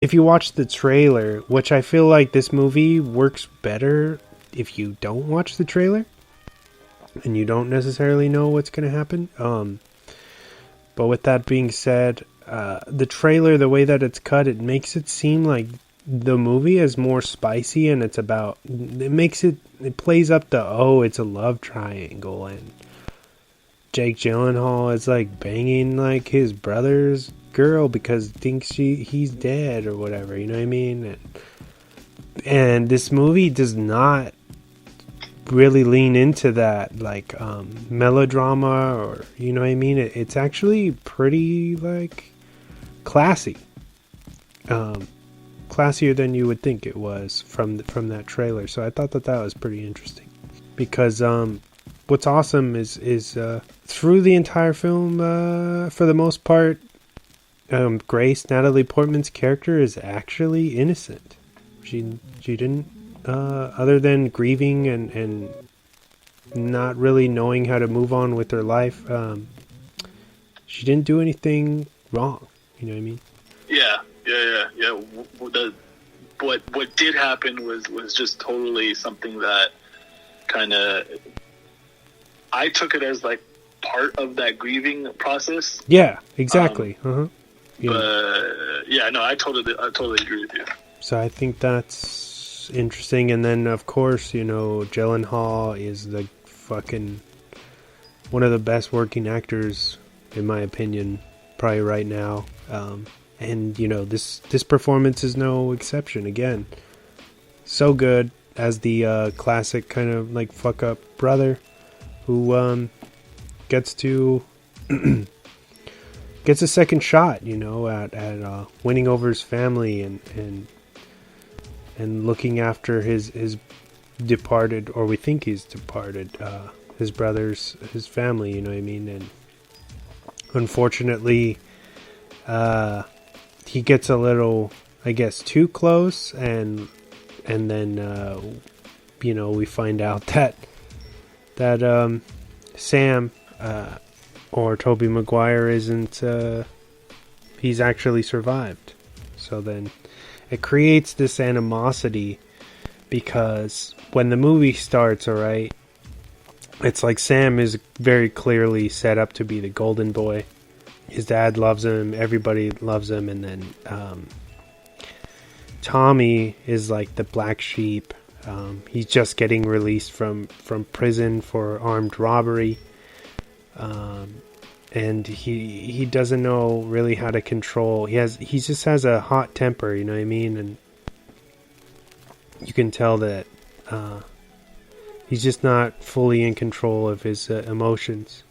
if you watch the trailer, which I feel like this movie works better if you don't watch the trailer and you don't necessarily know what's going to happen. But with that being said, the trailer, the way that it's cut, it makes it seem like the movie is more spicy, and it plays up it's a love triangle, and Jake Gyllenhaal is like banging like his brother's girl because thinks he's dead or whatever, you know what I mean? And this movie does not really lean into that like melodrama, or you know what I mean. It's actually pretty like classy, classier than you would think it was from that trailer. So I thought that was pretty interesting, because what's awesome is through the entire film, for the most part, Grace, Natalie Portman's character, is actually innocent. She didn't, other than grieving and not really knowing how to move on with her life, she didn't do anything wrong. You know what I mean? Yeah. What did happen was just totally something that kind of, I took it as like part of that grieving process. Yeah, exactly. Yeah. But yeah, no, I totally agree with you. So I think that's interesting. And then of course, you know, Gyllenhaal is the fucking one of the best working actors in my opinion, probably right now. And you know, this performance is no exception. Again, so good as the classic kind of like fuck up brother who gets a second shot, you know, at winning over his family and looking after his departed, or we think he's departed, his family, you know what I mean. And unfortunately, he gets a little, I guess, too close, and then you know, we find out that Sam, or Tobey Maguire, isn't, he's actually survived. So then it creates this animosity, because when the movie starts, alright, it's like Sam is very clearly set up to be the golden boy. His dad loves him, everybody loves him, and then Tommy is like the black sheep. He's just getting released from prison for armed robbery. And he doesn't know really how to control. He just has a hot temper, you know what I mean? And you can tell that he's just not fully in control of his emotions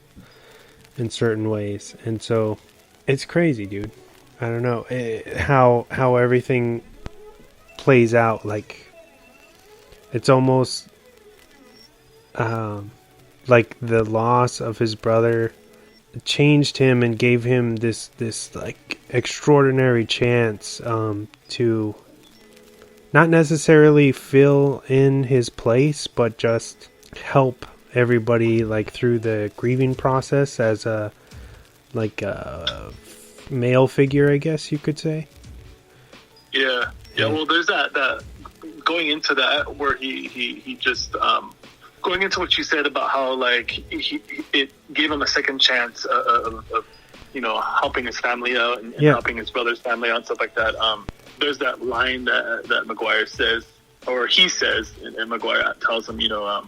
in certain ways. And so it's crazy, dude. I don't know how everything plays out. Like, it's almost like the loss of his brother changed him and gave him this like extraordinary chance to not necessarily fill in his place, but just help everybody like through the grieving process as a male figure, I guess you could say. Yeah. Well, there's that going into that where he just going into what you said about how like it gave him a second chance of you know, helping his family out and helping his brother's family out and stuff like that. There's that line that Maguire says, or he says, and Maguire tells him, you know,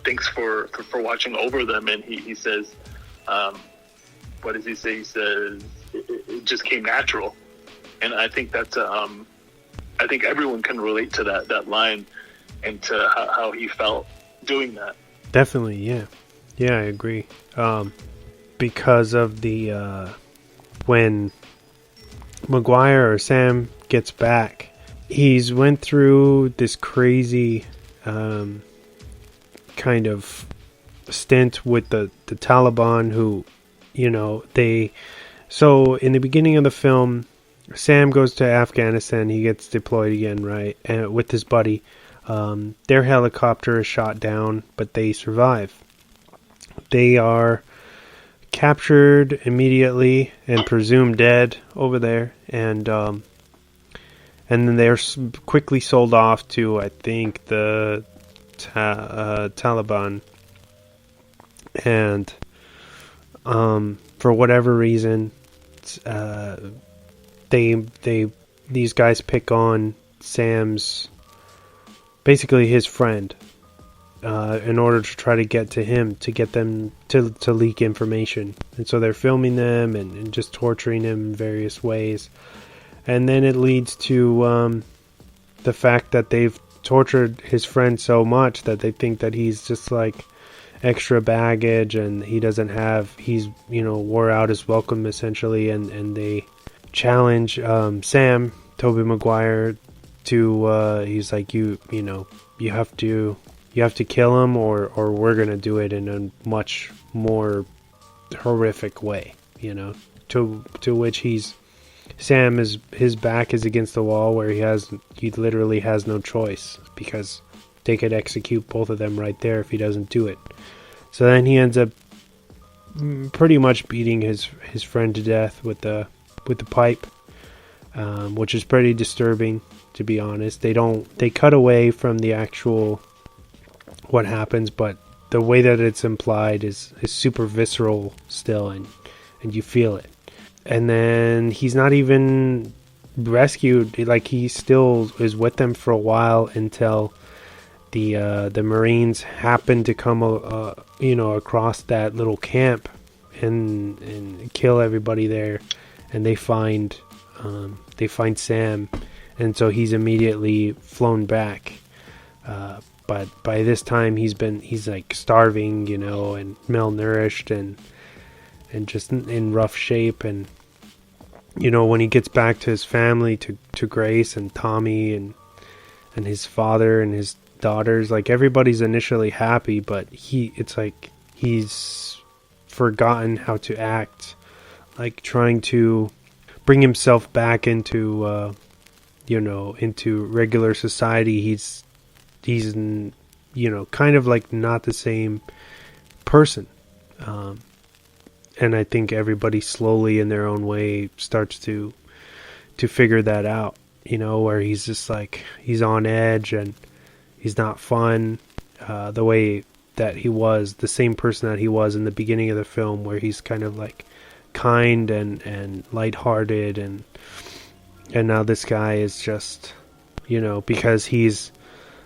thanks for watching over them, and he says, what does he say? He says it just came natural, and I think that's I think everyone can relate to that line and to how he felt doing that. Definitely, yeah, I agree. Because of the when Maguire or Sam gets back, he's went through this crazy kind of stint with the Taliban, who, you know, so in the beginning of the film, Sam goes to Afghanistan. He gets deployed again, right? And with his buddy, their helicopter is shot down, but they survive. They are captured immediately and presumed dead over there, and and then they're quickly sold off to, I think, the Taliban. And for whatever reason, these guys pick on Sam's, basically his friend, in order to try to get to him, to get them to leak information. And so they're filming them and just torturing him in various ways. And then it leads to the fact that they've tortured his friend so much that they think that he's just like extra baggage, and he's wore out his welcome essentially, and they challenge Sam, Tobey Maguire, to he's like, you have to kill him, or we're gonna do it in a much more horrific way, to which his back is against the wall, where he literally has no choice, because they could execute both of them right there if he doesn't do it. So then he ends up pretty much beating his friend to death with the pipe, which is pretty disturbing, to be honest. They cut away from the actual what happens, but the way that it's implied is super visceral still, and you feel it. And then he's not even rescued, like he still is with them for a while until the Marines happen to come across that little camp and kill everybody there, and they find Sam, and so he's immediately flown back. But by this time he's like starving, and malnourished and just in rough shape. And when he gets back to his family, to Grace and Tommy and his father and his daughters, like everybody's initially happy, but it's like he's forgotten how to act, like trying to bring himself back into into regular society. He's kind of like not the same person. And I think everybody slowly in their own way starts to figure that out, where he's just like, he's on edge and he's not fun, the way that he was, the same person that he was in the beginning of the film, where he's kind of like kind and lighthearted, and now this guy is just, because he's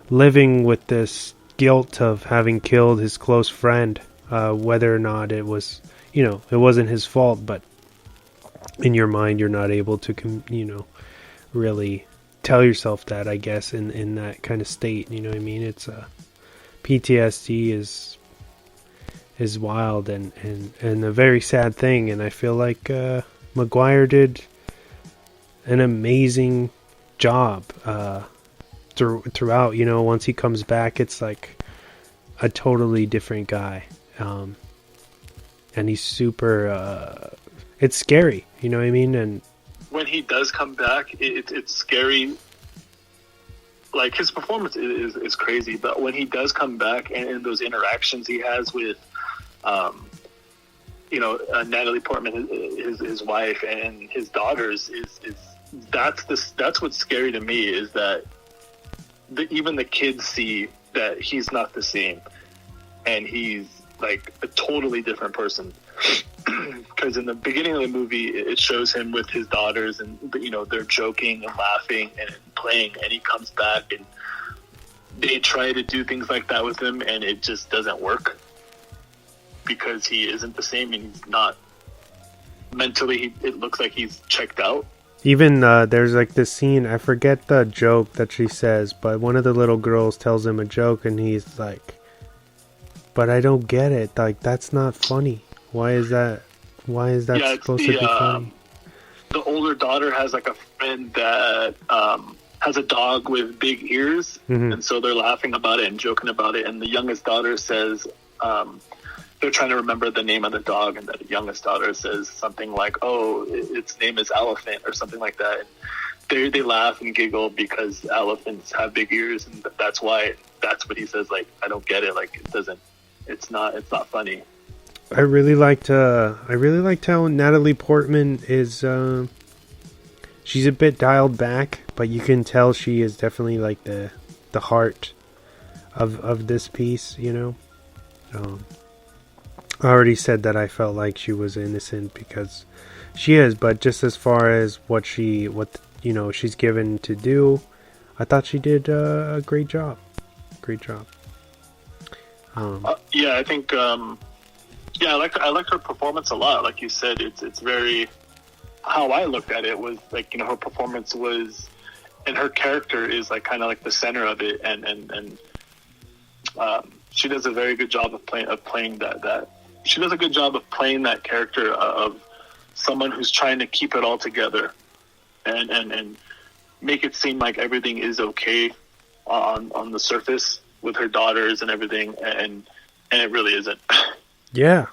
living with this guilt of having killed his close friend, whether or not it was, it wasn't his fault, but in your mind you're not able to really tell yourself that, I guess, in that kind of state. You know what I mean? It's PTSD is wild and a very sad thing, and I feel like Maguire did an amazing job throughout. Once he comes back, it's like a totally different guy, and he's super it's scary, you know what I mean? And when he does come back, it's scary. Like, his performance is crazy, but when he does come back, and those interactions he has with Natalie Portman, his wife, and his daughters, that's what's scary to me, is that even the kids see that he's not the same, and he's like a totally different person. Because in the beginning of the movie, it shows him with his daughters, and they're joking and laughing and playing, and he comes back, and they try to do things like that with him, and it just doesn't work, because he isn't the same, and he's not mentally. It looks like he's checked out. Even there's like this scene, I forget the joke that she says, but one of the little girls tells him a joke, and he's like, "But I don't get it. Like, that's not funny. Why is that supposed to be funny?" The older daughter has like a friend that has a dog with big ears, and so they're laughing about it and joking about it. And the youngest daughter says, they're trying to remember the name of the dog, and the youngest daughter says something like, "Oh, its name is Elephant," or something like that. And they laugh and giggle because elephants have big ears, and that's why. That's what he says. Like, I don't get it. Like, it's not funny. I really liked how Natalie Portman is she's a bit dialed back, but you can tell she is definitely like the heart of this piece, you know. I already said that I felt like she was innocent because she is, but just as far as what she's given to do, I thought she did a great job. Great job. Yeah, I think. I liked her performance a lot. Like you said, it's very. How I looked at it was like, you know, her performance was, and her character is like kind of like the center of it, and she does a very good job of playing that. She does a good job of playing that character of someone who's trying to keep it all together, and make it seem like everything is okay on the surface with her daughters and everything, and it really isn't. Yeah.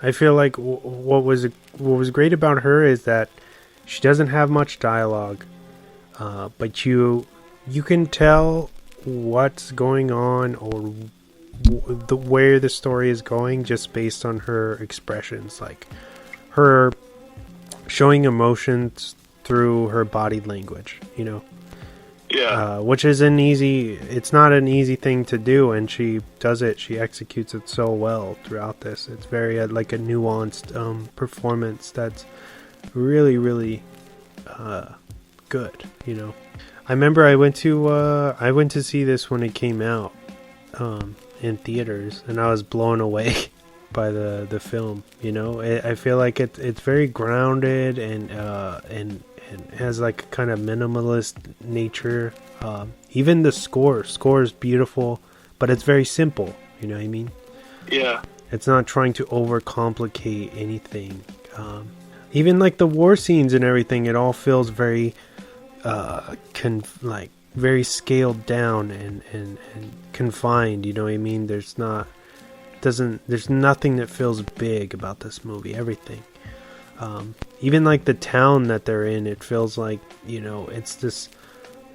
I feel like what was great about her is that she doesn't have much dialogue, but you can tell what's going on or where the story is going just based on her expressions, like her showing emotions through her body language, you know. Yeah. Which is it's not an easy thing to do, and she does it. She executes it so well throughout this. It's very like a nuanced performance that's really, really good, you know. I remember I went to see this when it came out in theaters, and I was blown away by the film, you know. I feel like it's very grounded and has like a kind of minimalist nature. Even the score is beautiful, but it's very simple, you know what I mean? Yeah. It's not trying to overcomplicate anything. Even like the war scenes and everything, it all feels very very scaled down and confined, you know what I mean? There's nothing that feels big about this movie. Everything. Even like the town that they're in, it feels like, you know, it's this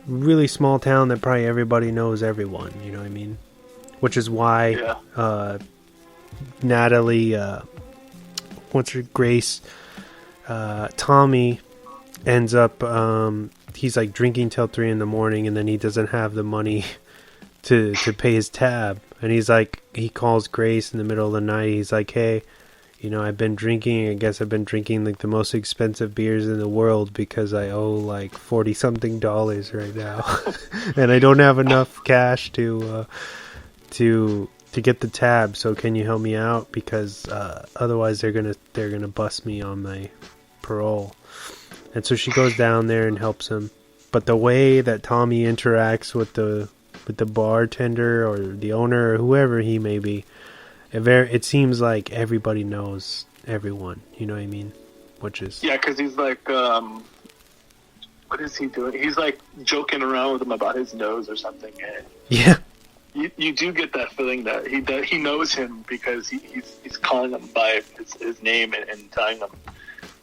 really small town that probably everybody knows everyone, you know what I mean? Which is why Natalie, Grace, Tommy ends up, he's like drinking till 3 a.m, and then he doesn't have the money to pay his tab. And he calls Grace in the middle of the night. He's like, hey, you know, I've been drinking. I guess I've been drinking like the most expensive beers in the world because I owe like $40-something right now, and I don't have enough cash to get the tab. So can you help me out? Because otherwise they're gonna bust me on my parole. And so she goes down there and helps him. But the way that Tommy interacts with the bartender or the owner or whoever he may be, it seems like everybody knows everyone, you know what I mean? Which is... Yeah, because he's like, what is he doing? He's like joking around with him about his nose or something. And yeah. You do get that feeling that he knows him because he's calling him by his name and telling him.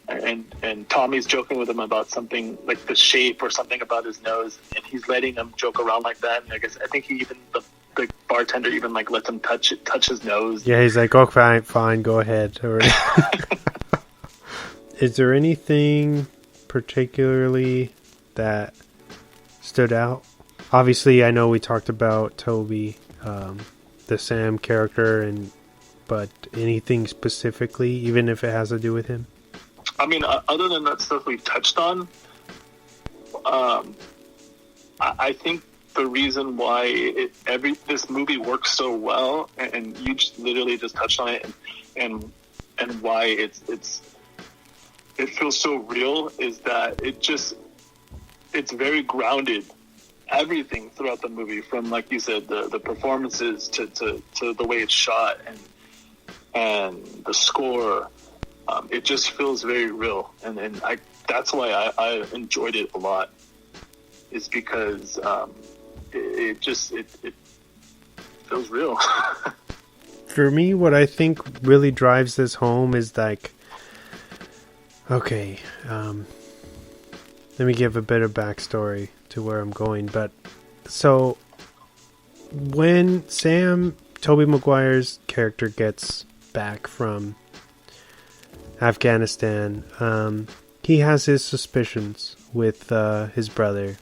And Tommy's joking with him about something like the shape or something about his nose, and he's letting him joke around like that. And I think he even the bartender even like lets him touch his nose. Yeah, he's like, "Oh, fine, go ahead." Is there anything particularly that stood out? Obviously, I know we talked about Toby, the Sam character, but anything specifically, even if it has to do with him? I mean, other than that stuff we touched on, I think the reason why this movie works so well, and you just literally just touched on it, and why it feels so real, is that it's very grounded. Everything throughout the movie, from like you said, the performances to the way it's shot and the score, it just feels very real, and that's why I enjoyed it a lot. Is because it feels real. For me, what I think really drives this home is like, okay, let me give a bit of backstory to where I'm going. But so when Tobey Maguire's character gets back from Afghanistan, he has his suspicions with his brother